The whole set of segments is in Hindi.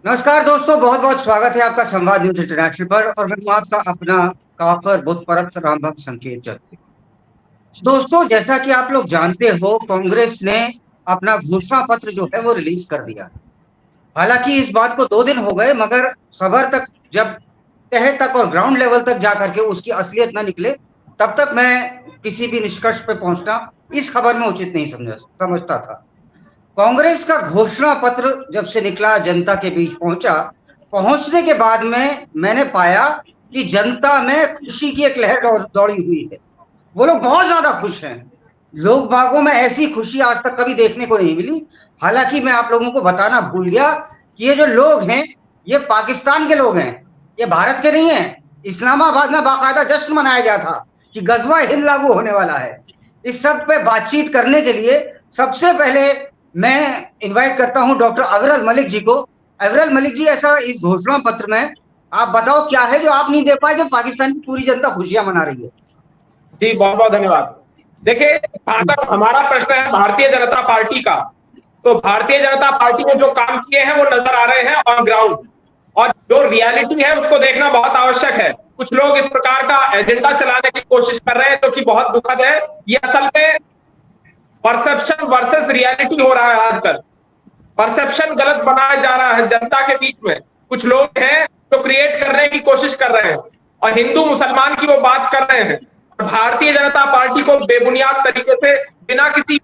नमस्कार दोस्तों, बहुत बहुत स्वागत है आपका संवाद न्यूज इंटरनेशनल पर। और मैं हूं आपका अपना काफर बुत परस्त रामभक्त संकेत चतुर्वेदी। दोस्तों, जैसा कि आप लोग जानते हो, कांग्रेस ने अपना घोषणा पत्र जो है वो रिलीज कर दिया। हालांकि इस बात को 2 दिन हो गए, मगर खबर तक जब तह तक और ग्राउंड लेवल तक जा करके उसकी असलियत न निकले, तब तक मैं किसी भी निष्कर्ष पे पहुंचना इस खबर में उचित नहीं समझता था। कांग्रेस का घोषणा पत्र जब से निकला, जनता के बीच पहुंचा, पहुंचने के बाद में मैंने पाया कि जनता में खुशी की एक लहर दौड़ी हुई है। वो लोग बहुत ज्यादा खुश हैं। लोग बागों में ऐसी खुशी आज तक कभी देखने को नहीं मिली। हालांकि मैं आप लोगों को बताना भूल गया कि ये जो लोग हैं, ये पाकिस्तान के लोग हैं, ये भारत के नहीं हैं। इस्लामाबाद में बाकायदा जश्न मनाया गया था कि गजवा हिंद लागू होने वाला है। इस सब पे बातचीत करने के लिए सबसे पहले मैं इनवाइट करता हूं डॉक्टर अविरल मलिक जी को। अविरल मलिक जी, ऐसा इस घोषणा पत्र में आप बताओ क्या है जो आप नहीं दे पाए, जो पाकिस्तान की पूरी जनता खुशियां मना रही है। जी, बहुत बहुत धन्यवाद। देखिए, जहां तक हमारा प्रश्न है भारतीय जनता पार्टी का, तो भारतीय जनता पार्टी ने जो काम किए हैं वो नजर आ रहे हैं ऑन ग्राउंड, और जो रियलिटी है उसको देखना बहुत आवश्यक है। कुछ लोग इस प्रकार का एजेंडा चलाने की कोशिश कर रहे हैं जो कि बहुत दुखद है। ये असल में परसेप्शन वर्सेस रियलिटी हो रहा है। आजकल परसेप्शन गलत बनाया जा रहा है जनता के बीच में। कुछ लोग हैं जो क्रिएट करने की कोशिश कर रहे हैं और हिंदू मुसलमान की वो बात कर रहे हैं, और भारतीय जनता पार्टी को बेबुनियाद तरीके से बिना किसी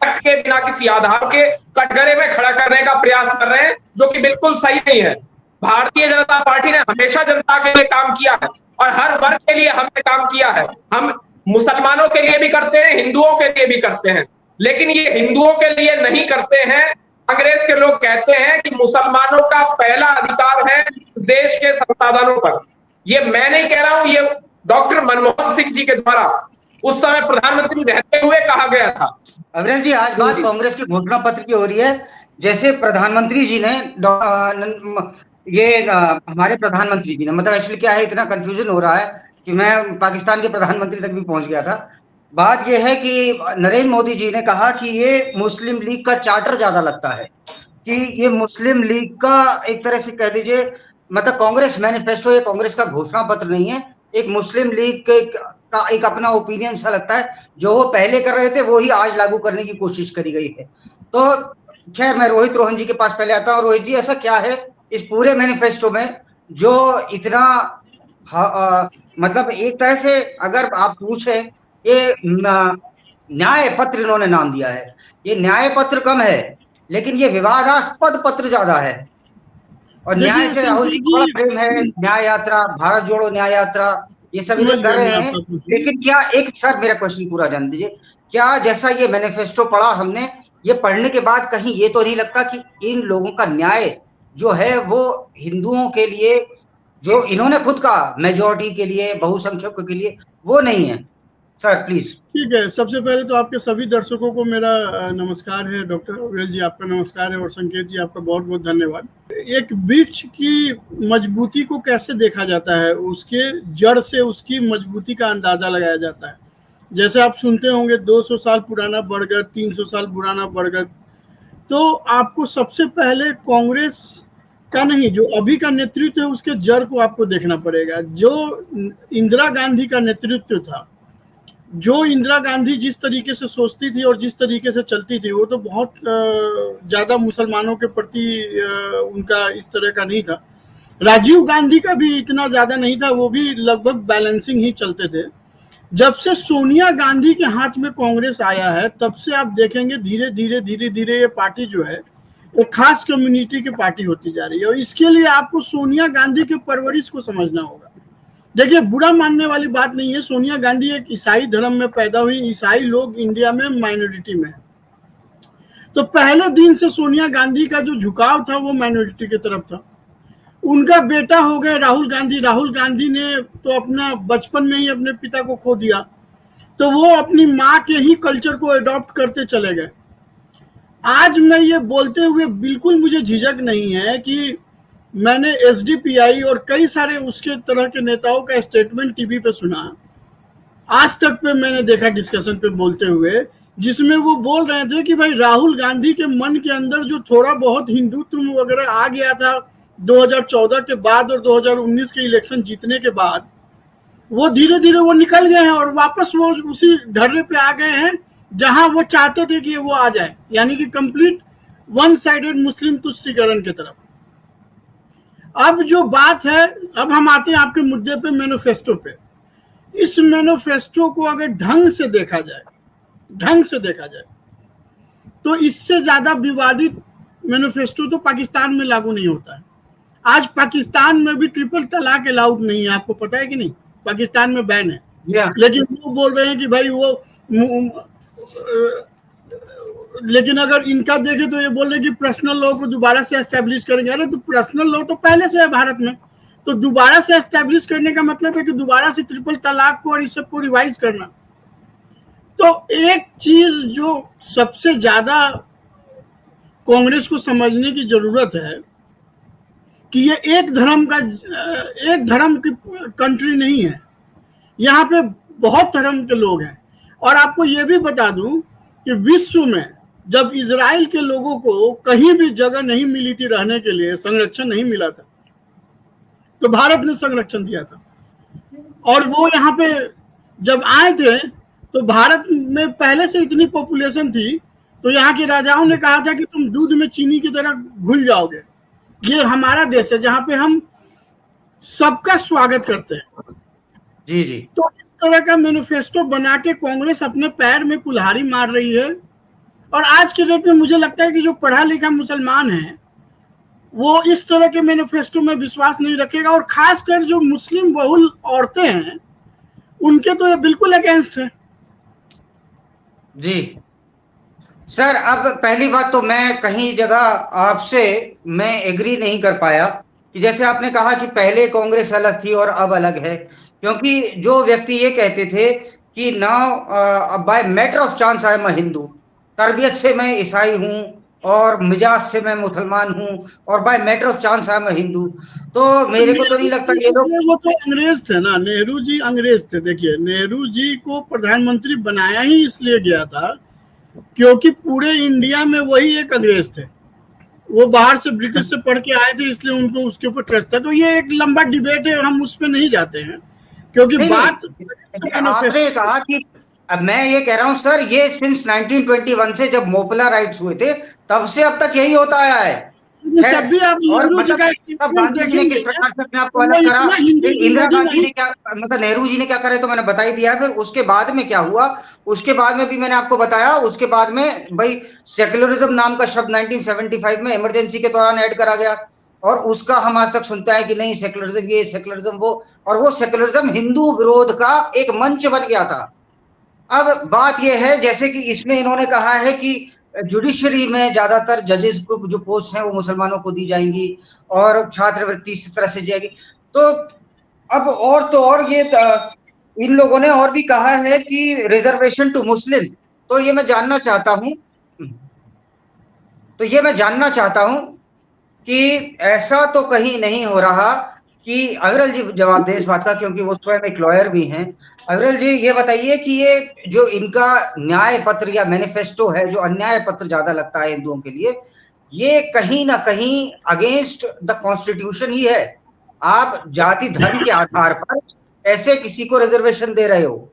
बिना किसी आधार के कटघरे में खड़ा करने का प्रयास कर रहे हैं, जो कि बिल्कुल सही नहीं है। भारतीय जनता पार्टी ने हमेशा जनता के लिए काम किया है और हर वर्ग के लिए हमने काम किया है। हम मुसलमानों के लिए भी करते हैं, हिंदुओं के लिए भी करते हैं, लेकिन ये हिंदुओं के लिए नहीं करते हैं। कांग्रेस के लोग कहते हैं कि मुसलमानों का पहला अधिकार है देश के संसाधनों पर। ये मैं नहीं कह रहा हूं, ये डॉक्टर मनमोहन सिंह जी के द्वारा उस समय प्रधानमंत्री रहते हुए कहा गया था। अविरल जी, आज बात कांग्रेस के घोषणा पत्र की हो रही है। जैसे प्रधानमंत्री जी ने हमारे प्रधानमंत्री जी ने, मतलब एक्चुअली क्या है, इतना कंफ्यूजन हो रहा है कि मैं पाकिस्तान के प्रधानमंत्री तक भी पहुंच गया था। बात यह है कि नरेंद्र मोदी जी ने कहा कि ये मुस्लिम लीग का चार्टर ज्यादा लगता है, कि ये मुस्लिम लीग का एक तरह से कह दीजिए, मतलब कांग्रेस मैनिफेस्टो, ये कांग्रेस का घोषणा पत्र नहीं है, एक मुस्लिम लीग का एक अपना ओपिनियन सा लगता है। जो वो पहले कर रहे थे वो ही आज लागू करने की कोशिश करी गई है। तो खैर, मैं रोहित रोहन जी के पास पहले आता हूँ। रोहित जी, ऐसा क्या है इस पूरे मैनिफेस्टो में जो इतना मतलब एक तरह से अगर आप पूछे, ये न्याय पत्र इन्होंने नाम दिया है। ये न्याय पत्र कम है, लेकिन ये विवादास्पद पत्र ज्यादा है। और न्याय से राहुल जी को बड़ा प्रेम है। न्याय यात्रा, भारत जोड़ो न्याय यात्रा, ये सभी लोग कर रहे हैं। लेकिन क्या, एक शायद मेरा क्वेश्चन पूरा जान दीजिए, क्या जैसा ये मैनिफेस्टो पढ़ा हमने, ये पढ़ने के बाद कहीं ये तो नहीं लगता कि इन लोगों का न्याय जो है वो हिंदुओं के लिए, जो इन्होंने खुद कहा मेजोरिटी के लिए, बहुसंख्यकों के लिए, वो नहीं है? Sir please. ठीक है, सबसे पहले तो आपके सभी दर्शकों को मेरा नमस्कार है। डॉक्टर अविरल जी, आपका नमस्कार है, और संकेत जी, आपका बहुत बहुत धन्यवाद। एक वृक्ष की मजबूती को कैसे देखा जाता है, उसके जड़ से उसकी मजबूती का अंदाजा लगाया जाता है। जैसे आप सुनते होंगे 200 साल पुराना बरगद, 300 साल पुराना बरगद। तो आपको सबसे पहले कांग्रेस का नहीं, जो अभी का नेतृत्व है उसके जड़ को आपको देखना पड़ेगा। जो इंदिरा गांधी का नेतृत्व था, जो इंदिरा गांधी जिस तरीके से सोचती थी और जिस तरीके से चलती थी, वो तो बहुत ज़्यादा मुसलमानों के प्रति उनका इस तरह का नहीं था। राजीव गांधी का भी इतना ज़्यादा नहीं था, वो भी लगभग बैलेंसिंग ही चलते थे। जब से सोनिया गांधी के हाथ में कांग्रेस आया है, तब से आप देखेंगे धीरे धीरे ये पार्टी जो है वो खास कम्युनिटी की पार्टी होती जा रही है। और इसके लिए आपको सोनिया गांधी के परवरिश को समझना होगा। देखिए, बुरा मानने वाली बात नहीं है। सोनिया गांधी एक ईसाई धर्म में पैदा हुई। ईसाई लोग इंडिया में माइनॉरिटी में है, तो पहले दिन से सोनिया गांधी का जो झुकाव था वो माइनॉरिटी की तरफ था। उनका बेटा हो गए राहुल गांधी। राहुल गांधी ने तो अपना बचपन में ही अपने पिता को खो दिया, तो वो अपनी माँ के ही कल्चर को अडॉप्ट करते चले गए। आज मैं ये बोलते हुए बिल्कुल मुझे झिझक नहीं है कि मैंने एसडीपीआई और कई सारे उसके तरह के नेताओं का स्टेटमेंट टीवी पे सुना, आज तक पे मैंने देखा डिस्कशन पे बोलते हुए, जिसमें वो बोल रहे थे कि भाई राहुल गांधी के मन के अंदर जो थोड़ा बहुत हिंदुत्व वगैरह आ गया था 2014 के बाद और 2019 के इलेक्शन जीतने के बाद वो धीरे धीरे वो निकल गए हैं और वापस वो उसी ढर्रे पे आ गए हैं जहां वो चाहते थे कि वो आ जाए, यानी कि कंप्लीट वन साइडेड मुस्लिम तुष्टीकरण की तरफ। अब जो बात है, अब हम आते हैं आपके मुद्दे पे, मैनिफेस्टो पे। इस मैनिफेस्टो को अगर ढंग से देखा जाए तो इससे ज्यादा विवादित मैनिफेस्टो तो पाकिस्तान में लागू नहीं होता है। आज पाकिस्तान में भी ट्रिपल तलाक अलाउड नहीं है, आपको पता है कि नहीं? पाकिस्तान में बैन है। लेकिन वो बोल रहे हैं कि भाई वो लेकिन अगर इनका देखें तो ये बोल रहे हैं कि पर्सनल लॉ को दोबारा से एस्टेब्लिश करेंगे। अरे तो पर्सनल लॉ तो पहले से है भारत में, तो दोबारा से एस्टेब्लिश करने का मतलब है कि दोबारा से ट्रिपल तलाक को और इस सब को रिवाइज करना। तो एक चीज जो सबसे ज्यादा कांग्रेस को समझने की जरूरत है कि ये एक धर्म की कंट्री नहीं है, यहाँ पे बहुत धर्म के लोग हैं। और आपको ये भी बता दूं कि विश्व में जब इजराइल के लोगों को कहीं भी जगह नहीं मिली थी रहने के लिए, संरक्षण नहीं मिला था, तो भारत ने संरक्षण दिया था। और वो यहाँ पे जब आए थे तो भारत में पहले से इतनी पॉपुलेशन थी, तो यहाँ के राजाओं ने कहा था कि तुम दूध में चीनी की तरह घुल जाओगे। ये हमारा देश है जहाँ पे हम सबका स्वागत करते हैं। जी जी। तो इस तरह का मैनिफेस्टो बना के कांग्रेस अपने पैर में कुल्हाड़ी मार रही है। और आज के डेट में मुझे लगता है कि जो पढ़ा लिखा मुसलमान है वो इस तरह के मैनिफेस्टो में विश्वास नहीं रखेगा, और खासकर जो मुस्लिम बहुल औरतें हैं उनके तो ये बिल्कुल अगेंस्ट है। जी सर, अब पहली बात तो मैं कहीं जगह आपसे मैं एग्री नहीं कर पाया कि जैसे आपने कहा कि पहले कांग्रेस अलग थी और अब अलग है, क्योंकि जो व्यक्ति ये कहते थे कि now by matter of chance I am a Hindu, तरबियत से मैं ईसाई हूँ और मिजाज से मैं मुसलमान हूँ और by matter of chance I am a Hindu, तो मेरे को तो नहीं लगता ये लोग, वो तो अंग्रेज थे ना, नेहरू जी अंग्रेज थे। देखिए, नेहरू जी को प्रधानमंत्री बनाया ही इसलिए गया था क्योंकि पूरे इंडिया में वही एक अंग्रेज थे। वो बाहर से ब्रिटिश से पढ़ के आए थे, इसलिए उनको उसके ऊपर ट्रस्ट था। तो ये एक लंबा डिबेट है, हम उस पर नहीं जाते हैं क्योंकि बात आपने कहा कि अब मैं ये कह रहा हूं सर, ये सिंस 1921 से जब मोपला राइट्स हुए थे तब से अब तक यही होता आया है। तब भी आप नेहरू जी का इंदिरा गांधी ने क्या, मतलब नेहरू जी ने क्या करे तो मैंने बता ही दिया। फिर उसके बाद में क्या हुआ, उसके बाद में भी मैंने आपको बताया। उसके बाद में भाई सेक्युलरिज्म नाम का शब्द 1975 में इमरजेंसी के दौरान ऐड करा गया, और उसका हम आज तक सुनते हैं कि नहीं सेक्युलरिज्म ये, सेक्युलरिज्म वो, और वो सेक्युलरिज्म हिंदू विरोध का एक मंच बन गया था। अब बात यह है, जैसे कि इसमें इन्होंने कहा है कि जुडिशरी में ज्यादातर जजेस को जो पोस्ट हैं वो मुसलमानों को दी जाएंगी और छात्रवृत्ति इस तरह से जाएगी। तो अब और तो और ये इन लोगों ने और भी कहा है कि रिजर्वेशन टू मुस्लिम। तो ये मैं जानना चाहता हूं कि ऐसा तो कहीं नहीं हो रहा कि अविरल जी जवाब दे इस बात का, क्योंकि वो स्वयं एक लॉयर भी हैं। अविरल जी ये बताइए कि ये जो इनका न्याय पत्र या मैनिफेस्टो है, जो अन्याय पत्र ज्यादा लगता है हिंदुओं के लिए, ये कहीं ना कहीं अगेंस्ट द कॉन्स्टिट्यूशन ही है। आप जाति धर्म के आधार पर ऐसे किसी को रिजर्वेशन दे रहे हो।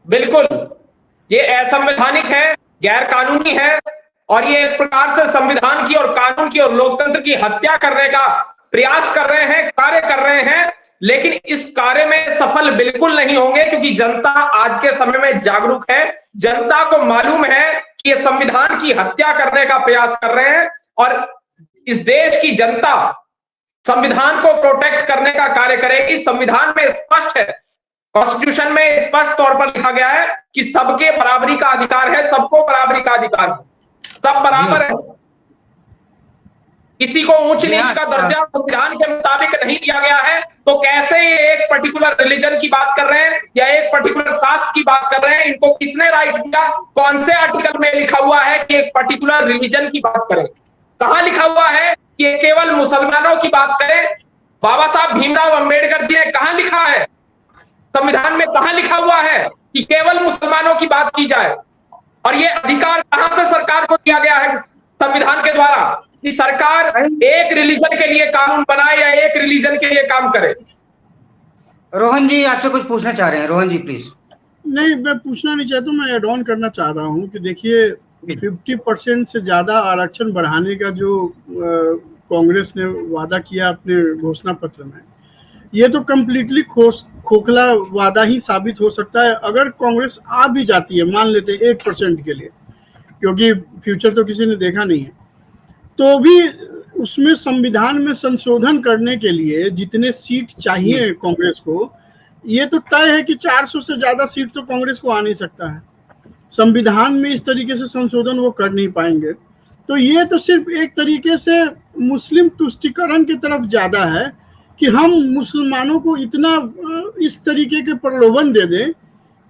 बिल्कुल, ये असंवैधानिक है, गैर कानूनी है, और ये एक प्रकार से संविधान की और कानून की और लोकतंत्र की हत्या करने का प्रयास कर रहे हैं, कार्य कर रहे हैं। लेकिन इस कार्य में सफल बिल्कुल नहीं होंगे, क्योंकि जनता आज के समय में जागरूक है। जनता को मालूम है कि ये संविधान की हत्या करने का प्रयास कर रहे हैं, और इस देश की जनता संविधान को प्रोटेक्ट करने का कार्य करेगी। संविधान में स्पष्ट है, कॉन्स्टिट्यूशन में स्पष्ट तौर पर लिखा गया है कि सबके बराबरी का अधिकार है, सबको बराबरी का अधिकार है, सब बराबर है, किसी को ऊंच नीच का दर्जा संविधान के मुताबिक नहीं दिया गया है। तो कैसे ये एक पर्टिकुलर रिलीजन की बात कर रहे हैं या एक पर्टिकुलर कास्ट की बात कर रहे हैं? इनको किसने राइट दिया? कौन से आर्टिकल में लिखा हुआ है कि एक पर्टिकुलर रिलीजन की बात करें? कहां लिखा हुआ है कि ये केवल मुसलमानों की बात करें? बाबा साहब भीमराव अंबेडकर जी ने कहां लिखा है? संविधान में कहां लिखा हुआ है कि केवल मुसलमानों की बात की जाए? और ये अधिकार कहां से सरकार को दिया गया है संविधान के द्वारा कि सरकार एक रिलीजन के लिए कानून बनाए या एक रिलीजन के लिए काम करे? रोहन जी आपसे कुछ पूछना चाह रहे हैं, रोहन जी प्लीज। नहीं, मैं पूछना नहीं चाहता, मैं एड ऑन करना चाह रहा हूँ कि देखिए 50% से ज़्यादा आरक्षण बढ़ाने का जो कांग्रेस ने वादा किया अपने घोषणा पत्र में, ये तो कम्प्लीटली खोखला वादा ही साबित हो सकता है। अगर कांग्रेस आ भी जाती है, मान लेते हैं 1% के लिए, क्योंकि फ्यूचर तो किसी ने देखा नहीं है, तो भी उसमें संविधान में संशोधन करने के लिए जितने सीट चाहिए कांग्रेस को, ये तो तय है कि 400 से ज्यादा सीट तो कांग्रेस को आ नहीं सकता है। संविधान में इस तरीके से संशोधन वो कर नहीं पाएंगे। तो ये तो सिर्फ एक तरीके से मुस्लिम तुष्टीकरण की तरफ ज्यादा है कि हम मुसलमानों को इतना इस तरीके के प्रलोभन दे दें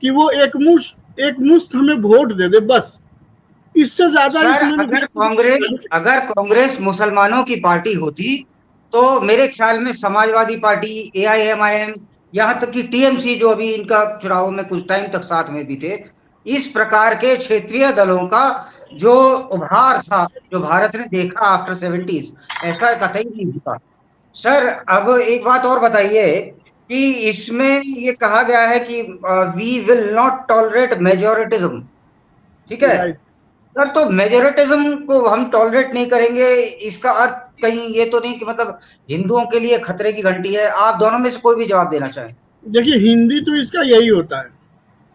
कि वो एक मुश्त हमें वोट दे दे, बस। इससे ज्यादा अगर कांग्रेस मुसलमानों की पार्टी होती तो मेरे ख्याल में समाजवादी पार्टी, AIMIM, यहाँ तक कि TMC जो अभी इनका चुनावों में कुछ टाइम तक साथ में भी थे, इस प्रकार के क्षेत्रीय दलों का जो उभार था, जो भारत ने देखा आफ्टर 70s, ऐसा कतई नहीं हुआ। सर अब एक बात और बताइए कि इसमें ये कहा गया है कि वी विल नॉट टॉलरेट मेजोरिटिज्म, ठीक है सर? तो मेजोरिटिज्म को हम टॉलरेट नहीं करेंगे, इसका अर्थ कहीं ये तो नहीं कि मतलब हिंदुओं के लिए खतरे की घंटी है? आप दोनों में से कोई भी जवाब देना चाहें। देखिए, हिंदी तो इसका यही होता है,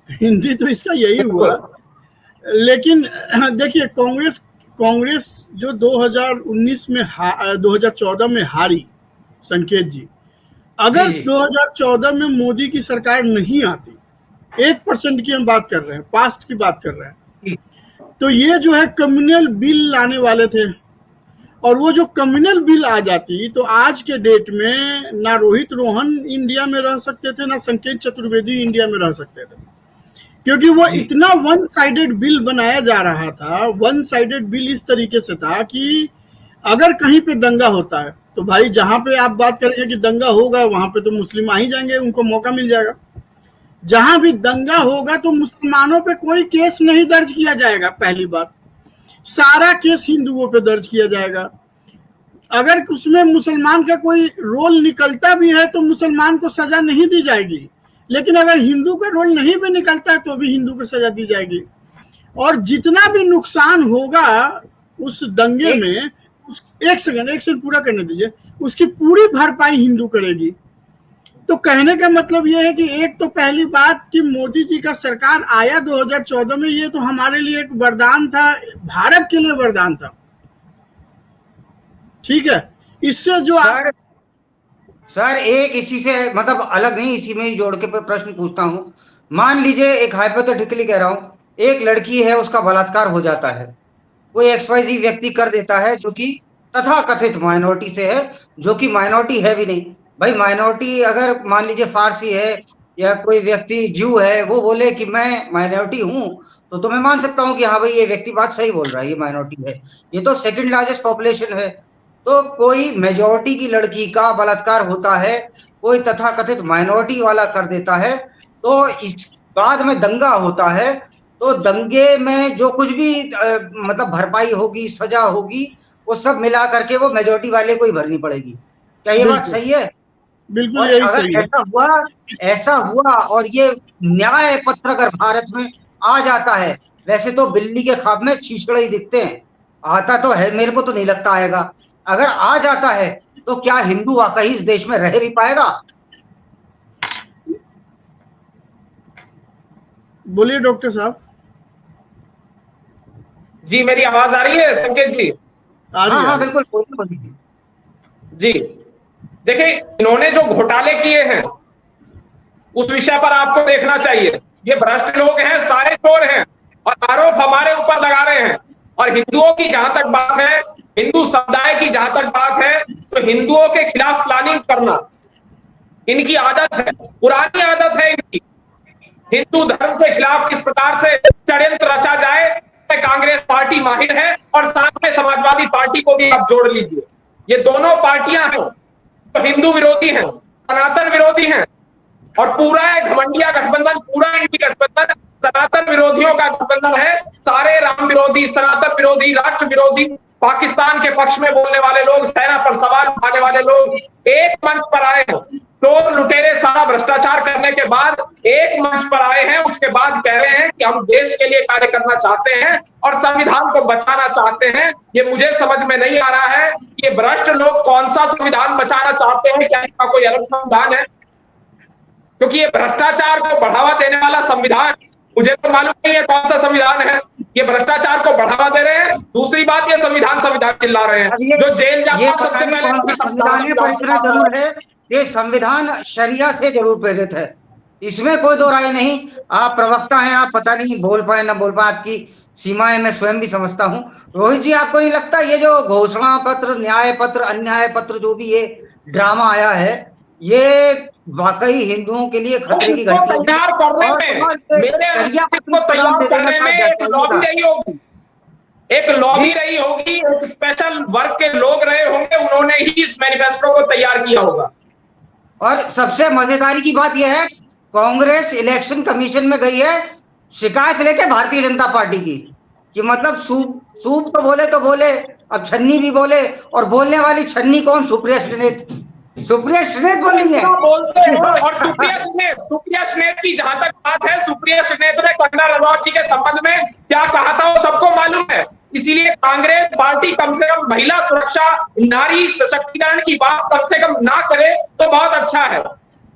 हिंदी तो इसका यही हुआ। लेकिन देखिए, कांग्रेस जो 2019 में 2014 में हारी, संकेत जी, अगर 2014 में मोदी की सरकार नहीं आती, 1% की हम बात कर रहे हैं, पास्ट की बात कर रहे हैं, तो ये जो है कम्युनल बिल लाने वाले थे, और वो जो कम्युनल बिल आ जाती तो आज के डेट में ना रोहित रोहन इंडिया में रह सकते थे, ना संकेत चतुर्वेदी इंडिया में रह सकते थे, क्योंकि वो इतना वन साइडेड बिल बनाया जा रहा था। वन साइडेड बिल इस तरीके से था कि अगर कहीं पे दंगा होता है तो भाई जहां पे आप बात करेंगे कि दंगा होगा, वहां पे तो मुस्लिम आ ही जाएंगे, उनको मौका मिल जाएगा। जहां भी दंगा होगा तो मुसलमानों पे कोई केस नहीं दर्ज किया जाएगा, पहली बात। सारा केस हिंदुओं पे दर्ज किया जाएगा। अगर उसमें मुसलमान का कोई रोल निकलता भी है तो मुसलमान को सजा नहीं दी जाएगी, लेकिन अगर हिंदू का रोल नहीं भी निकलता है तो भी हिंदू को सजा दी जाएगी। और जितना भी नुकसान होगा उस दंगे में, एक सेकंड पूरा करने दीजिए, उसकी पूरी भरपाई हिंदू करेगी। तो कहने का मतलब यह है कि एक तो पहली बात कि मोदी जी का सरकार आया 2014 में, ये तो हमारे लिए एक वरदान था, भारत के लिए वरदान था, ठीक है। इससे जो सर एक इसी से मतलब अलग नहीं, इसी में ही जोड़ के प्रश्न पूछता हूं। मान लीजिए, एक हाइपोथेटिकली कह रहा हूं, एक लड़की है, उसका बलात्कार हो जाता है, कोई XYZ व्यक्ति कर देता है जो कि तथाकथित माइनॉरिटी से है, जो कि माइनॉरिटी है भी नहीं। भाई माइनॉरिटी अगर मान लीजिए फारसी है या कोई व्यक्ति ज्यू है, वो बोले कि मैं माइनॉरिटी हूं, तो मैं मान सकता हूं कि हाँ भाई ये व्यक्ति बात सही बोल रहा है, ये माइनॉरिटी है, ये तो सेकंड लार्जेस्ट पॉपुलेशन है। तो कोई मेजॉरिटी की लड़की का बलात्कार होता है, कोई तथाकथित माइनॉरिटी वाला कर देता है, तो इस बाद में दंगा होता है, तो दंगे में जो कुछ भी मतलब भरपाई होगी, सजा होगी, वो सब मिला करके वो मेजॉरिटी वाले को ही भरनी पड़ेगी। क्या ये बात सही है? बिल्कुल यही सही है। ऐसा हुआ और ये न्याय पत्र अगर भारत में आ जाता है, वैसे तो बिल्ली के ख्वाब में छीछड़े ही दिखते हैं, आता तो है, मेरे को तो नहीं लगता आएगा। अगर आ जाता है तो क्या हिंदू वाकई इस देश में रह भी पाएगा? बोलिए डॉक्टर साहब। जी मेरी आवाज आ रही है संकेत जी? हाँ बिल्कुल जी। देखिए, इन्होंने जो घोटाले किए हैं उस विषय पर आपको देखना चाहिए। ये भ्रष्ट लोग हैं, सारे चोर हैं, और आरोप हमारे ऊपर लगा रहे हैं। और हिंदुओं की जहां तक बात है, हिंदू समुदाय की जहां तक बात है, तो हिंदुओं के खिलाफ प्लानिंग करना इनकी आदत है, पुरानी आदत है इनकी। हिंदू धर्म के खिलाफ किस प्रकार से षड्यंत्र रचा जाए, कांग्रेस पार्टी माहिर है, और साथ में समाजवादी पार्टी को भी आप जोड़ लीजिए। ये दोनों पार्टियां हैं तो हिंदू विरोधी हैं, सनातन विरोधी हैं, और पूरा घमंडिया गठबंधन, पूरा एंटी गठबंधन सनातन विरोधियों का गठबंधन है। सारे राम विरोधी, सनातन विरोधी, राष्ट्र विरोधी पाकिस्तान के पक्ष में बोलने वाले लोग, सेना पर सवाल उठाने वाले लोग एक मंच पर आए हैं। तो लुटेरे सारा भ्रष्टाचार करने के बाद एक मंच पर आए हैं, उसके बाद कह रहे हैं कि हम देश के लिए कार्य करना चाहते हैं और संविधान को बचाना चाहते हैं। ये मुझे समझ में नहीं आ रहा है, ये भ्रष्ट लोग कौन सा संविधान बचाना चाहते हैं? क्या इनका कोई अलग संविधान है? क्योंकि ये भ्रष्टाचार को बढ़ावा देने वाला संविधान, मुझे तो मालूम नहीं है कौन सा संविधान है। ये भ्रष्टाचार को बढ़ावा दे रहे हैं। दूसरी बात, ये संविधान संविधान चिल्ला रहे हैं। जो जेल जाता सबसे पहले संविधान है, ये संविधान शरिया से जरूर प्रेरित है, इसमें कोई दो राय नहीं। आप प्रवक्ता हैं, आप पता नहीं बोल पाए ना बोल पाए, आपकी सीमाएं मैं स्वयं भी समझता हूं। रोहित जी, आपको नहीं लगता ये जो घोषणा पत्र, न्याय पत्र, अन्याय पत्र, जो भी ये ड्रामा आया है, ये वाकई हिंदुओं के लिए खतरे की घंटी तैयार करने में, मेरे को तैयार करने में एक लॉबी रही होगी, एक लॉबी रही होगी, एक स्पेशल वर्ग के लोग रहे होंगे, उन्होंने ही इस मैनिफेस्टो को तैयार किया होगा। और सबसे मजेदारी की बात यह है, कांग्रेस इलेक्शन कमीशन में गई है शिकायत लेके भारतीय जनता पार्टी की, कि मतलब सूप तो बोले, अब छन्नी भी बोले, और बोलने वाली छन्नी कौन? सुप्रिया श्रीनेत बोल रही है, बोलते हैं। और सुप्रिया श्रीनेत की जहां तक बात है, सुप्रिया श्रीनेत ने कंगना रनौत जी के संबंध में क्या कहा था वो सबको मालूम है। इसीलिए कांग्रेस पार्टी कम से कम महिला सुरक्षा, नारी सशक्तिकरण की बात कम से कम ना करे तो बहुत अच्छा है।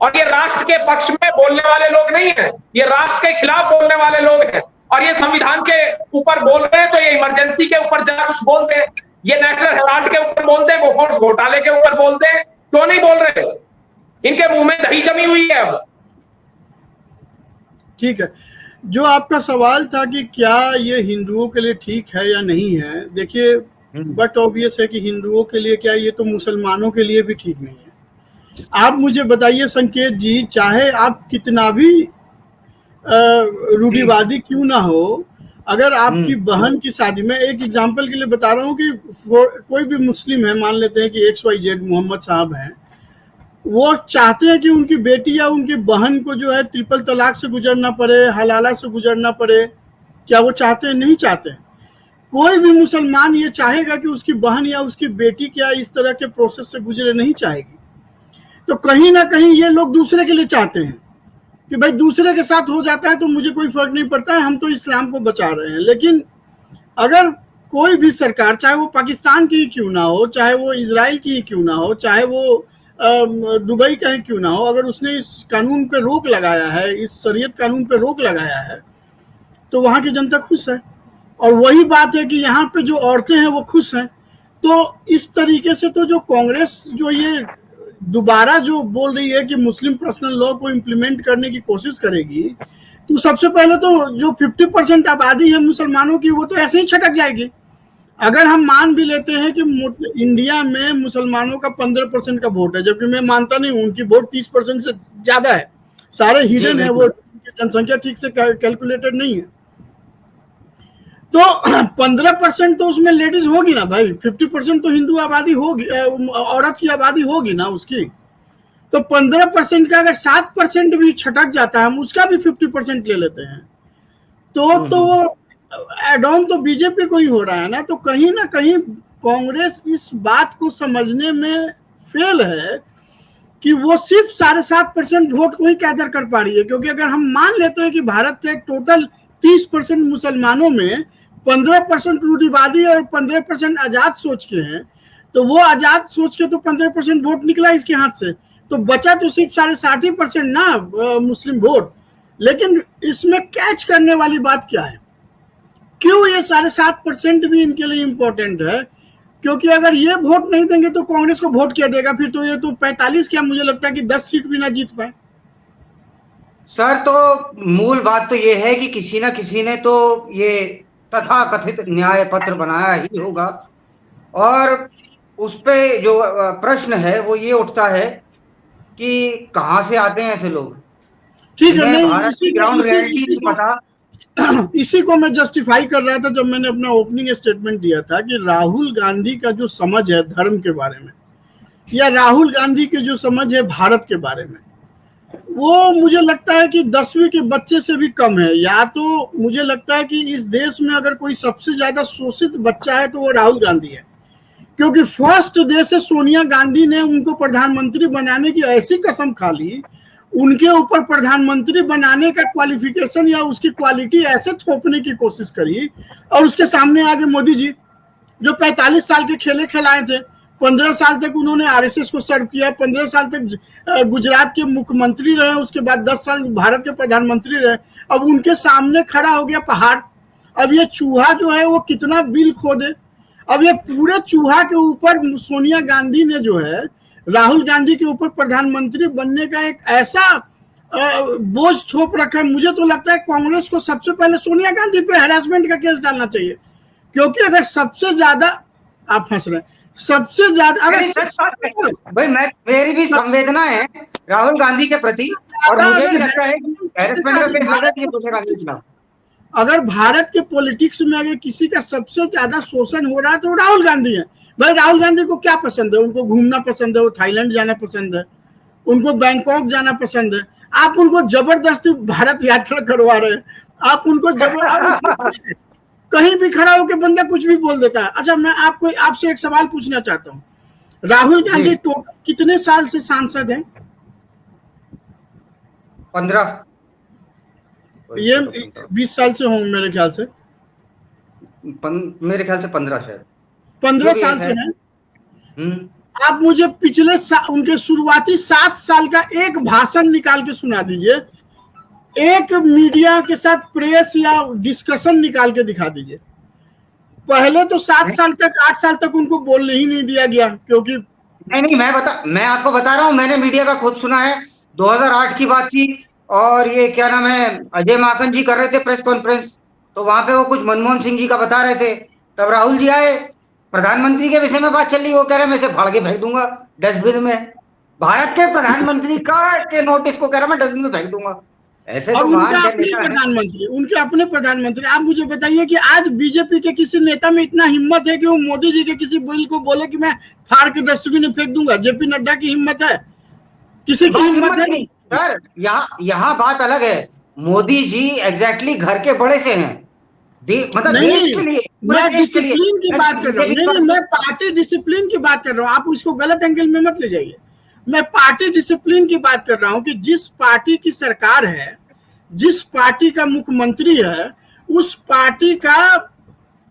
और ये राष्ट्र के पक्ष में बोलने वाले लोग नहीं है, ये राष्ट्र के खिलाफ बोलने वाले लोग हैं। और ये संविधान के ऊपर बोल रहे हैं तो ये इमरजेंसी के ऊपर जरा कुछ बोल दे, ये नेशनल हेराल्ड के ऊपर बोल दे, बोफोर्स घोटाले के ऊपर बोल दे, क्यों नहीं बोल रहे? इनके मुंह में दही जमी हुई है अब। ठीक है, जो आपका सवाल था कि क्या ये हिंदुओं के लिए ठीक है या नहीं है, देखिए बट ऑब्वियस है कि हिंदुओं के लिए क्या, ये तो मुसलमानों के लिए भी ठीक नहीं है। आप मुझे बताइए संकेत जी, चाहे आप कितना भी रूढ़िवादी क्यों ना हो, अगर आपकी बहन की शादी, मैं एक एग्जांपल के लिए बता रहा हूँ कि कोई भी मुस्लिम है, मान लेते हैं कि XYZ मोहम्मद साहब हैं, वो चाहते हैं कि उनकी बेटी या उनकी बहन को जो है ट्रिपल तलाक से गुजरना पड़े, हलाला से गुजरना पड़े, क्या वो चाहते हैं? नहीं चाहते हैं। कोई भी मुसलमान ये चाहेगा कि उसकी बहन या उसकी बेटी क्या इस तरह के प्रोसेस से गुजरे? नहीं चाहेगी। तो कहीं ना कहीं ये लोग दूसरे के लिए चाहते हैं कि भाई दूसरे के साथ हो जाता है तो मुझे कोई फर्क नहीं पड़ता है, हम तो इस्लाम को बचा रहे हैं। लेकिन अगर कोई भी सरकार, चाहे वो पाकिस्तान की ही क्यों ना हो, चाहे वो इजराइल की ही क्यों ना हो, चाहे वो दुबई का ही क्यों ना हो, अगर उसने इस कानून पे रोक लगाया है, इस शरीयत कानून पे रोक लगाया है, तो वहाँ की जनता खुश है। और वही बात है कि यहाँ पे जो औरतें हैं वो खुश हैं। तो इस तरीके से तो जो कांग्रेस जो ये दोबारा जो बोल रही है कि मुस्लिम पर्सनल लॉ को इम्प्लीमेंट करने की कोशिश करेगी, तो सबसे पहले तो जो 50% आबादी है मुसलमानों की, वो तो ऐसे ही छटक जाएगी। अगर हम मान भी लेते हैं कि इंडिया में मुसलमानों का 15% का वोट है, जबकि मैं मानता नहीं हूँ, उनकी वोट 30% से ज्यादा है, सारे हिडन है, वो जनसंख्या ठीक से कैलकुलेटेड नहीं है। तो 15% तो उसमें लेडीज होगी ना भाई, 50% तो हिंदू आबादी होगी, औरत की आबादी होगी ना उसकी। तो 15% का अगर 7% भी छटक जाता है, हम उसका भी 50% ले लेते हैं, तो वो एड ऑन तो बीजेपी को ही हो रहा है ना। तो कहीं ना कहीं कांग्रेस इस बात को समझने में फेल है कि वो सिर्फ 7.5% वोट को ही कैदर कर पा रही है। क्योंकि अगर हम मान लेते हैं कि भारत के टोटल 30% मुसलमानों में 15% रूढ़िवादी और 15% आजाद सोच के हैं, तो वो आजाद सोच के तो 15% वोट निकला इसके हाथ से, तो बचा तो सिर्फ 60% ना मुस्लिम वोट। लेकिन इसमें कैच करने वाली बात क्या है, क्यों ये 7.5% भी इनके लिए इम्पोर्टेंट है? क्योंकि अगर ये वोट नहीं देंगे तो कांग्रेस को वोट क्या देगा फिर? तो ये तो 45 क्या, मुझे लगता है कि 10 सीट भी ना जीत पाए। सर, तो मूल बात तो ये है कि किसी ना किसी ने तो ये तथाकथित न्याय पत्र बनाया ही होगा, और उस पे जो प्रश्न है वो ये उठता है कि कहाँ से आते हैं ऐसे लोग। ठीक है, नहीं, भारत की ग्राउंड रियलिटी नहीं पता। इसी को मैं जस्टिफाई कर रहा था जब मैंने अपना ओपनिंग स्टेटमेंट दिया था कि राहुल गांधी का जो समझ है धर्म के बारे में, या राहुल गांधी की जो समझ है भारत के बारे में, वो मुझे लगता है कि 10वीं के बच्चे से भी कम है। या तो मुझे लगता है कि इस देश में अगर कोई सबसे ज्यादा शोषित बच्चा है तो वो राहुल गांधी है, क्योंकि फर्स्ट डे से सोनिया गांधी ने उनको प्रधानमंत्री बनाने की ऐसी कसम खा ली, उनके ऊपर प्रधानमंत्री बनाने का क्वालिफिकेशन या उसकी क्वालिटी ऐसे थोपने की कोशिश करी, और उसके सामने आगे मोदी जी जो 45 साल के खेले खिलाए थे, 15 साल तक उन्होंने आरएसएस को सर्व किया, 15 साल तक गुजरात के मुख्यमंत्री रहे, उसके बाद 10 साल भारत के प्रधानमंत्री रहे। अब उनके सामने खड़ा हो गया पहाड़। अब ये चूहा जो है वो कितना बिल खो दे। अब ये पूरे चूहा के ऊपर सोनिया गांधी ने जो है राहुल गांधी के ऊपर प्रधानमंत्री बनने का एक ऐसा बोझ थोप रखा है। मुझे तो लगता है कांग्रेस को सबसे पहले सोनिया गांधी पे हैरेसमेंट का केस डालना चाहिए, क्योंकि अगर सबसे ज्यादा आप फंस रहे हैं, सबसे ज्यादा अगर भाई मेरी भी संवेदना है राहुल गांधी के प्रति, और मुझे भी लगता है कि हैरेसमेंट का केस लगा चाहिए सोनिया गांधी के खिलाफ। अगर भारत के पॉलिटिक्स में अगर किसी का सबसे ज्यादा शोषण हो रहा है तो राहुल गांधी है। भाई राहुल गांधी को क्या पसंद है? उनको घूमना पसंद है, वो थाईलैंड जाना पसंद है, उनको बैंकॉक जाना पसंद है। आप उनको जबरदस्ती भारत यात्रा करवा रहे हैं, आप उनको जबरदस्ती कहीं भी खड़ा होकर बंदा कुछ भी बोल देता है। अच्छा, मैं आपसे एक सवाल पूछना चाहता हूँ, राहुल गांधी टोटल कितने साल से सांसद हैं? 15। ये 20 साल से होंगे मेरे ख्याल से। मेरे ख्याल से 15 शायद 15 साल से हैं। आप मुझे पिछले उनके शुरुआती 7 साल का एक भाषण निकाल के सुना दीजिए, एक मीडिया के साथ प्रेस या डिस्कशन निकाल के दिखा दीजिए। पहले तो 7 साल तक 8 साल तक उनको बोलने ही नहीं दिया गया, क्योंकि नहीं मैं आपको बता रहा हूँ, मैंने मीडिया का खुद सुना है। 2008 की बात थी, और ये क्या नाम है, अजय माकन जी कर रहे थे प्रेस कॉन्फ्रेंस, तो वहां पे वो कुछ मनमोहन सिंह जी का बता रहे थे। तब राहुल जी आए, प्रधानमंत्री के विषय में बात चल रही, वो कह रहे मैं इसे फाड़ के फेंक दूंगा डस्टबिन में। भारत के प्रधानमंत्री का के नोटिस को कह रहा मैं डस्टबिन में फेंक दूंगा। ऐसे तो प्रधानमंत्री, उनके अपने प्रधानमंत्री। आप मुझे बताइए कि आज बीजेपी के किसी नेता में इतना हिम्मत है कि वो मोदी जी के किसी बिल को बोले कि मैं फाड़ के डस्टबिन में फेंक दूंगा? जेपी नड्डा की हिम्मत है? किसी की हिम्मत नहीं सर। यहाँ बात अलग है। मोदी जी एग्जैक्टली घर के बड़े से हैं, मतलब देश के लिए। मैं डिसिप्लिन की बात कर रहा हूँ, नहीं, मैं पार्टी डिसिप्लिन की बात कर रहा हूँ। आप उसको गलत एंगल में मत ले जाइए। मैं पार्टी डिसिप्लिन की बात कर रहा हूँ कि जिस पार्टी की सरकार है, जिस पार्टी का मुख्यमंत्री है, उस पार्टी का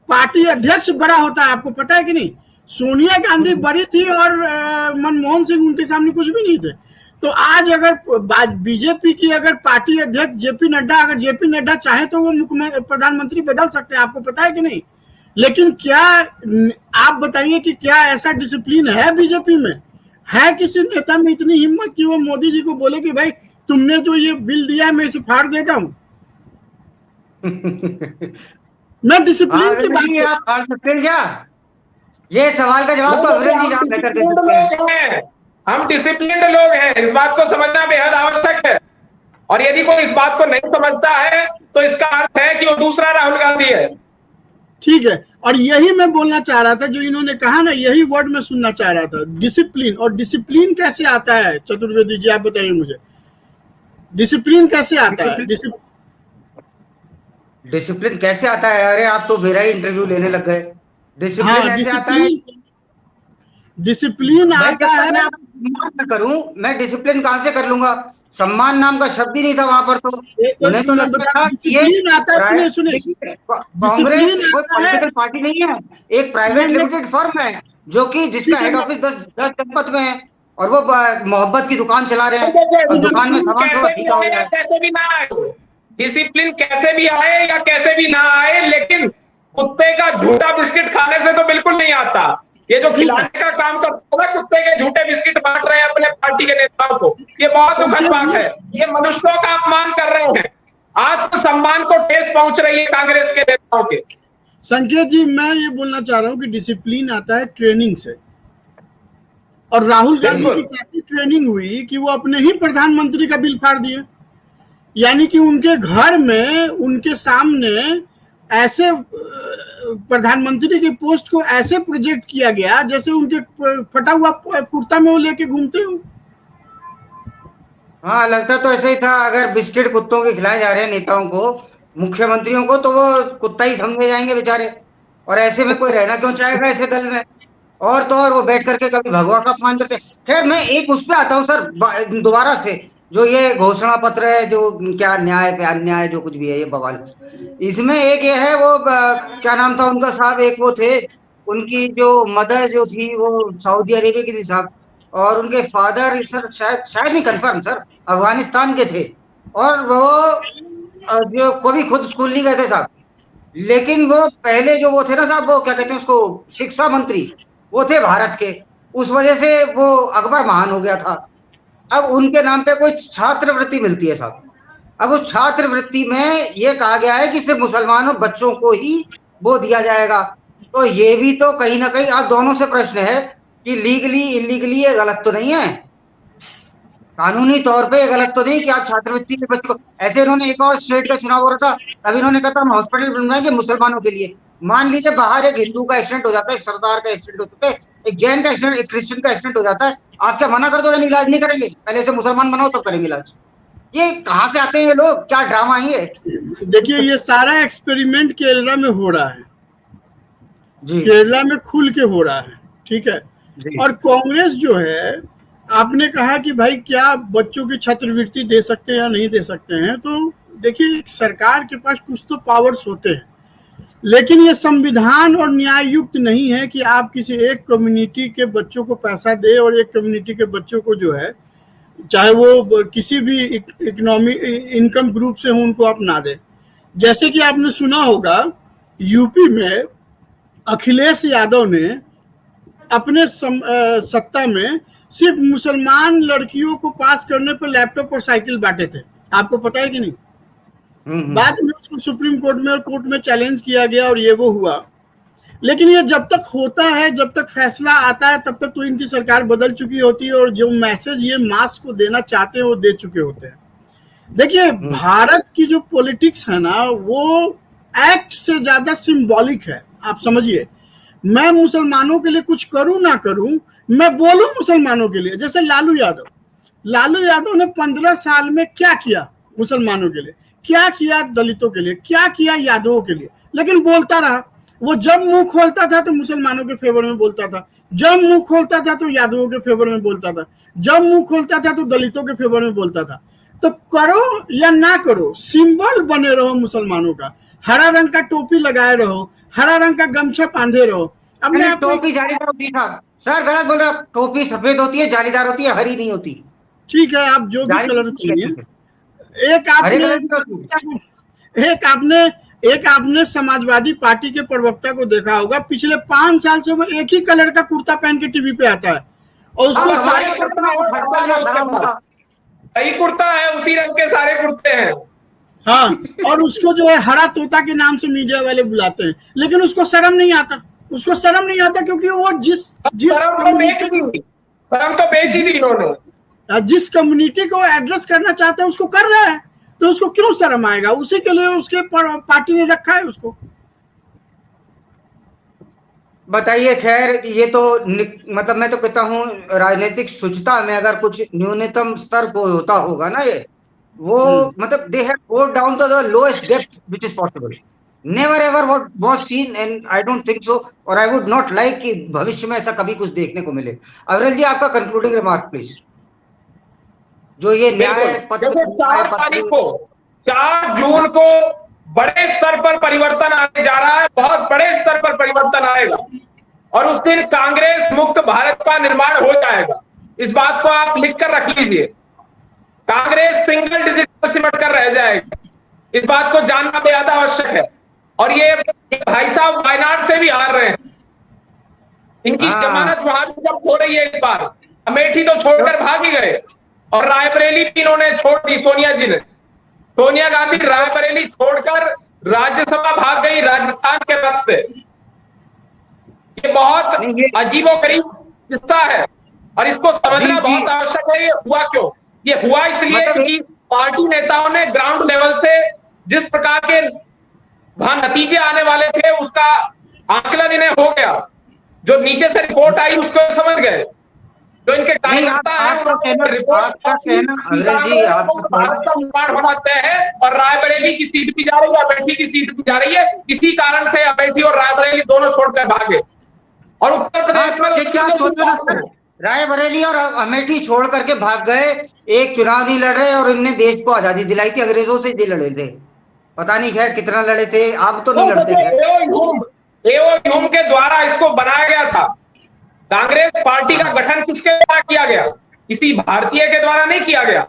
पार्टी अध्यक्ष बड़ा होता है। आपको पता है कि नहीं? सोनिया गांधी बड़ी थी और मनमोहन सिंह उनके सामने कुछ भी नहीं थे। तो आज अगर बीजेपी की अगर पार्टी अध्यक्ष जेपी नड्डा, अगर जेपी नड्डा चाहे तो वो प्रधानमंत्री बदल सकते हैं। आपको पता है कि नहीं? लेकिन क्या आप बताइए कि क्या ऐसा डिसिप्लिन है बीजेपी में? है किसी नेता में इतनी हिम्मत कि वो मोदी जी को बोले कि भाई तुमने जो ये बिल दिया है मैं इसे फाड़ देता हूँ? मैं डिसिप्लिन की बात आप फाड़ सकते हैं क्या? ये सवाल का जवाब तो अविरल जी आप बेहतर दे सकते हैं। हम डिसिप्लिन्ड लोग हैं, इस बात को समझना बेहद आवश्यक है। और यदि कोई इस बात को नहीं समझता है तो इसका अर्थ है कि वो दूसरा राहुल गांधी है। ठीक है, और यही मैं बोलना चाह रहा था, जो इन्होंने कहा ना, यही वर्ड मैं सुनना चाह रहा था, डिसिप्लिन। और डिसिप्लिन कैसे आता है चतुर्वेदी जी, आप बताइए मुझे, डिसिप्लिन कैसे आता है? डिसिप्लिन कैसे आता है? अरे आप तो मेरा ही इंटरव्यू लेने लग गए। डिसिप्लिन ऐसे आता है, डिसिप्लिन आता है। मैं डिसिप्लिन कहां से कर लूंगा? सम्मान नाम का शब्द ही नहीं था वहां पर। तो उन्हें तो लगता था डिसिप्लिन आता है। सुनिए, कांग्रेस कोई पॉलिटिकल पार्टी नहीं है, एक प्राइवेट लिमिटेड फर्म है जो कि जिसका हेड ऑफिस 10 जनपद में है, और वो मोहब्बत की दुकान चला रहे हैं, और दुकान में सामान थोड़ा फीका हो गया। कैसे भी ना आए डिसिप्लिन, कैसे भी आए या कैसे भी ना आए, लेकिन कुत्ते का झूठा बिस्किट खाने से तो बिल्कुल नहीं आता। ये जो खिलाने का काम करता है, कुत्ते के झूठे बिस्किट बांट रहे हैं अपने पार्टी के नेताओं को, ये बहुत दुखद बात है। ये मनुष्यों का अपमान कर रहे हैं, आत्मसम्मान को ठेस पहुंच रही है कांग्रेस के नेताओं के। संकेत जी, मैं ये बोलना चाह रहा हूँ कि डिसिप्लिन आता है ट्रेनिंग से। और राहुल गांधी की कैसी ट्रेनिंग हुई कि वो अपने ही प्रधानमंत्री का बिल फाड़ दिए। यानी कि उनके घर में, उनके सामने ऐसे प्रधानमंत्री के पोस्ट को ऐसे प्रोजेक्ट किया गया जैसे उनके फटा हुआ कुर्ता में वो लेके घूमते हो। हाँ, लगता तो ऐसे ही था। अगर बिस्किट कुत्तों के खिलाए जा रहे हैं नेताओं को, मुख्यमंत्रियों को, तो वो कुत्ता ही समझे जाएंगे बेचारे। और ऐसे में कोई रहना क्यों चाहेगा ऐसे दल में। और तो और वो बैठ करके कभी भगवा का अपमान करते हैं। खैर, मैं एक उस पे आता हूँ सर, दोबारा से। जो ये घोषणा पत्र है, जो क्या न्याय पे अन्याय जो कुछ भी है ये बवाल, इसमें एक ये है, वो क्या नाम था उनका साहब, एक वो थे, उनकी जो मदर जो थी वो सऊदी अरेबिया की थी साहब। और उनके फादर सर, शायद शायद नहीं, कंफर्म सर, अफगानिस्तान के थे। और वो जो कभी खुद स्कूल नहीं गए थे साहब। लेकिन वो पहले जो वो थे ना साहब, वो क्या कहते हैं उसको, शिक्षा मंत्री, वो थे भारत के। उस वजह से वो अकबर महान हो गया था। अब उनके नाम पे कोई छात्रवृत्ति मिलती है साहब। अब उस छात्रवृत्ति में ये कहा गया है कि सिर्फ मुसलमानों बच्चों को ही वो दिया जाएगा। तो ये भी तो कहीं ना कहीं आप दोनों से प्रश्न है कि लीगली इलीगली ये गलत तो नहीं है। कानूनी तौर पे गलत तो नहीं कि आप छात्रवृत्ति के बच्चों को ऐसे। इन्होंने एक और स्टेट का चुनाव हो रहा था, तब इन्होंने कहा था हम हॉस्पिटल बनवाएंगे मुसलमानों के लिए। मान लीजिए बाहर एक हिंदू का एक्सीडेंट हो जाता है, एक सरदार का एक्सीडेंट होता है, एक जैन का एक्सीडेंट, एक क्रिश्चियन का एक्सीडेंट हो जाता है, आप क्या मना कर दो, इलाज नहीं करेंगे, पहले से मुसलमान बनाओ तब करेंगे इलाज। ये कहाँ से आते हैं ये लोग, क्या ड्रामा है ये। देखिए, ये सारा एक्सपेरिमेंट केरला में हो रहा है जी केरला में खुल के हो रहा है, ठीक है। जी और कांग्रेस जो है, आपने कहा कि भाई क्या बच्चों की छात्रवृत्ति दे सकते हैं या नहीं दे सकते हैं, तो देखिए सरकार के पास कुछ तो पावर्स होते हैं, लेकिन ये संविधान और न्याय युक्त नहीं है कि आप किसी एक कम्युनिटी के बच्चों को पैसा दे और एक कम्युनिटी के बच्चों को जो है, चाहे वो किसी भी इकोनॉमी इनकम ग्रुप से हो, उनको आप ना दे। जैसे कि आपने सुना होगा, यूपी में अखिलेश यादव ने अपने सत्ता में सिर्फ मुसलमान लड़कियों को पास करने पर लैपटॉप और साइकिल बांटे थे। आपको पता है कि नहीं? बाद में उसको सुप्रीम कोर्ट में और कोर्ट में चैलेंज किया गया और ये वो हुआ। लेकिन ये जब तक होता है, जब तक फैसला आता है, तब तक तो इनकी सरकार बदल चुकी होती है और जो मैसेज ये मास को देना चाहते हैं वो दे चुके होते हैं। देखिए, भारत की जो पॉलिटिक्स है ना, वो एक्ट से ज्यादा सिंबॉलिक है। आप समझिए, मैं मुसलमानों के लिए कुछ करूं ना करूं, मैं बोलूं मुसलमानों के लिए। जैसे लालू यादव ने 15 साल में क्या किया मुसलमानों के लिए, क्या किया दलितों के लिए, क्या किया यादवों के लिए, लेकिन बोलता रहा। वो जब मुंह खोलता था तो मुसलमानों के फेवर में बोलता था, जब मुंह खोलता था तो यादवों के फेवर में बोलता था, जब मुंह खोलता था तो दलितों के फेवर में बोलता था। तो करो या ना करो, सिंबल बने रहो मुसलमानों का। हरा रंग का टोपी लगाए रहो, हरा रंग का गमछा बांधे रहो। अपने आप टोपी जालीदार होती है सर, गलत बोल रहा। टोपी सफेद होती है, जालीदार होती है, हरी नहीं होती। ठीक है, आप जो भी कलर चुनिए। एक आपने समाजवादी पार्टी के प्रवक्ता को देखा होगा, पिछले 5 साल से वो एक ही कलर का कुर्ता पहन के टीवी पे आता है और उसको सही कुर्ता है, उसी रंग के सारे कुर्ते हैं। हाँ, और उसको जो है हरा तोता के नाम से मीडिया वाले बुलाते हैं, लेकिन उसको शर्म नहीं आता। क्योंकि वो शर्म तो बेच ही दी इन्होंने। जिस कम्युनिटी को एड्रेस करना चाहते हैं उसको कर रहा है, तो उसको क्यों शर्म आएगा? उसी के लिए उसके पार्टी ने रखा है उसको। बताइए। खैर, ये तो मतलब मैं तो कहता हूँ राजनीतिक शुचिता में अगर कुछ न्यूनतम स्तर को होता होगा ना, ये वो मतलब they have gone down to the lowest depth which is possible. Never ever what was seen, and I don't think so, और आई वुड नॉट लाइक कि भविष्य में ऐसा कभी कुछ देखने को मिले। अविरल जी, आपका कंक्लूडिंग रिमार्क प्लीज। जो ये न्याय पत्र 4 जून को बड़े स्तर पर परिवर्तन आने जा रहा है, बहुत बड़े स्तर पर परिवर्तन आएगा और उस दिन कांग्रेस मुक्त भारत का निर्माण हो जाएगा। इस बात को आप लिखकर रख लीजिए। कांग्रेस सिंगल डिजिट पर सिमट कर रह जाएगी, इस बात को जानना बेहद आवश्यक है। और ये भाई साहब वायनाड से भी हार रहे हैं, इनकी जमानत वहां से जब हो रही है इस बार। अमेठी तो छोड़कर भाग ही गए और रायबरेली भी इन्होंने छोड़ दी। सोनिया गांधी रायबरेली छोड़कर राज्यसभा भाग गई राजस्थान के रास्ते। ये बहुत अजीबोगरीब किस्सा है और इसको समझना बहुत आवश्यक है। ये हुआ क्यों? ये हुआ इसलिए क्योंकि पार्टी नेताओं ने ग्राउंड लेवल से जिस प्रकार के वहां नतीजे आने वाले थे उसका आकलन इन्हें हो गया। जो नीचे से रिपोर्ट आई उसको समझ गए। जो इनके कार्यकर्ता हैं उन्होंने रिपोर्ट भारत का निर्माण होना तय है और रायबरेली की सीट भी जा रही है, अमेठी की सीट भी जा रही है। इसी कारण से अमेठी और रायबरेली दोनों छोड़कर भागे। और उत्तर प्रदेश में रायबरेली और अमेठी छोड़ करके भाग गए, एक चुनाव नहीं लड़ रहे और इनने देश को आजादी दिलाई थी, अंग्रेजों से ही लड़े थे। पता नहीं खैर कितना लड़े थे, अब तो नहीं लड़ते थे। एओ ह्यूम के द्वारा इसको बनाया गया था। कांग्रेस पार्टी का गठन किसके द्वारा किया गया? किसी भारतीय के द्वारा नहीं किया गया,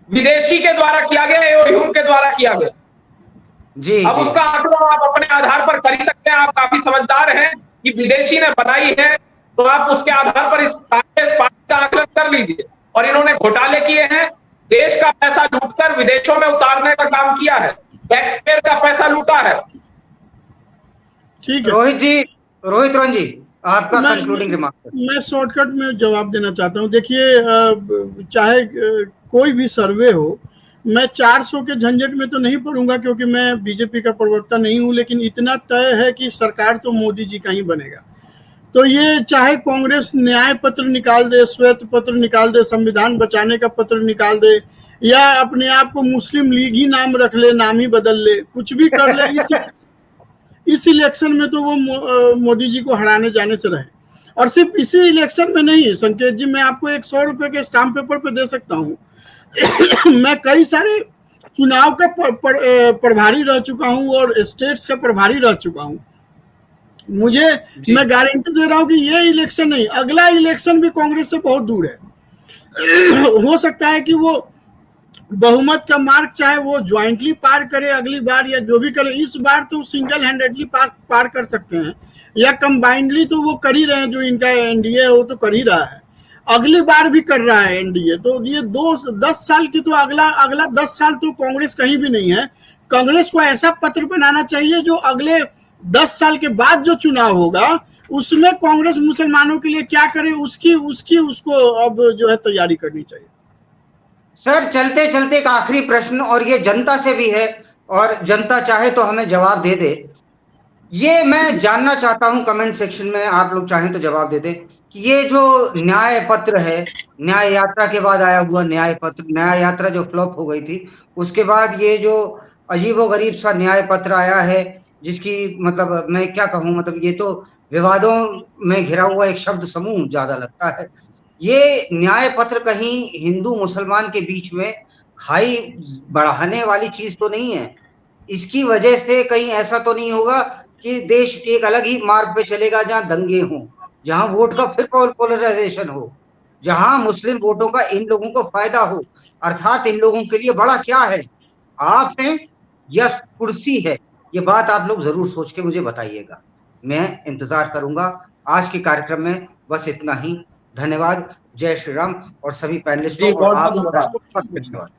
विदेशी के द्वारा किया गया, एओ ह्यूम के द्वारा किया गया। जी अब उसका आंकड़ा आप अपने आधार पर कर ही सकते हैं। आप काफी समझदार हैं कि विदेशी ने बनाई है, तो आप उसके आधार पर इस कांग्रेस पार्टी का आकलन कर लीजिए। और इन्होंने घोटाले किए हैं, देश का पैसा लूटकर विदेशों में उतारने का काम किया है, टैक्स पेयर का पैसा लूटा है। ठीक है रोहित रोहन जी, आपका कंक्लूडिंग रिमार्क। मैं शॉर्टकट में जवाब देना चाहता हूं। देखिए, चाहे कोई भी सर्वे हो, मैं 400 के झंझट में तो नहीं पड़ूंगा क्योंकि मैं बीजेपी का प्रवक्ता नहीं हूं, लेकिन इतना तय है कि सरकार तो मोदी जी का ही बनेगा। तो ये चाहे कांग्रेस न्याय पत्र निकाल दे, श्वेत पत्र निकाल दे, संविधान बचाने का पत्र निकाल दे, या अपने आप को मुस्लिम लीग ही नाम रख ले, नाम ही बदल ले, कुछ भी कर ले, इस इलेक्शन में तो वो मोदी जी को हराने जाने से रहे। और सिर्फ इसी इलेक्शन में नहीं संकेत जी, मैं आपको एक 100 रुपए के स्टाम्प पेपर पे दे सकता हूँ। मैं कई सारे चुनाव का प्रभारी रह चुका हूँ और स्टेट्स का प्रभारी रह चुका हूँ। मैं गारंटी दे रहा हूँ कि ये इलेक्शन नहीं, अगला इलेक्शन भी कांग्रेस से बहुत दूर है। हो सकता है कि वो बहुमत का मार्क चाहे वो ज्वाइंटली पार करे अगली बार, या जो भी करे, इस बार तो सिंगल हैंडेडली पार कर सकते हैं, या कंबाइंडली तो वो कर ही रहे हैं। जो इनका एनडीए है वो तो कर ही रहा है, अगली बार भी कर रहा है एनडीए। तो ये 10 साल की तो अगला 10 साल तो कांग्रेस कहीं भी नहीं है। कांग्रेस को ऐसा पत्र बनाना चाहिए जो अगले 10 साल के बाद जो चुनाव होगा उसमें कांग्रेस मुसलमानों के लिए क्या करे, उसको अब जो है तैयारी करनी चाहिए। सर, चलते चलते एक आखिरी प्रश्न, और ये जनता से भी है, और जनता चाहे तो हमें जवाब दे दे। ये मैं जानना चाहता हूं, कमेंट सेक्शन में आप लोग चाहें तो जवाब दे दे कि ये जो न्याय पत्र है, न्याय यात्रा के बाद आया हुआ न्याय पत्र, न्याय यात्रा जो फ्लॉप हो गई थी, उसके बाद ये जो अजीबोगरीब सा न्याय पत्र आया है, जिसकी मतलब मैं क्या कहूं, मतलब ये तो विवादों में घिरा हुआ एक शब्द समूह ज्यादा लगता है। ये न्याय पत्र कहीं हिंदू मुसलमान के बीच में खाई बढ़ाने वाली चीज तो नहीं है? इसकी वजह से कहीं ऐसा तो नहीं होगा कि देश एक अलग ही मार्ग पे चलेगा जहां दंगे हों, जहां वोट का फिर पोलराइजेशन हो, जहां मुस्लिम वोटों का इन लोगों को फायदा हो? अर्थात इन लोगों के लिए बड़ा क्या है, आप हैं या कुर्सी है? ये बात आप लोग जरूर सोच के मुझे बताइएगा, मैं इंतजार करूंगा। आज के कार्यक्रम में बस इतना ही। धन्यवाद, जय श्री राम, और सभी पैनलिस्टों को धन्यवाद।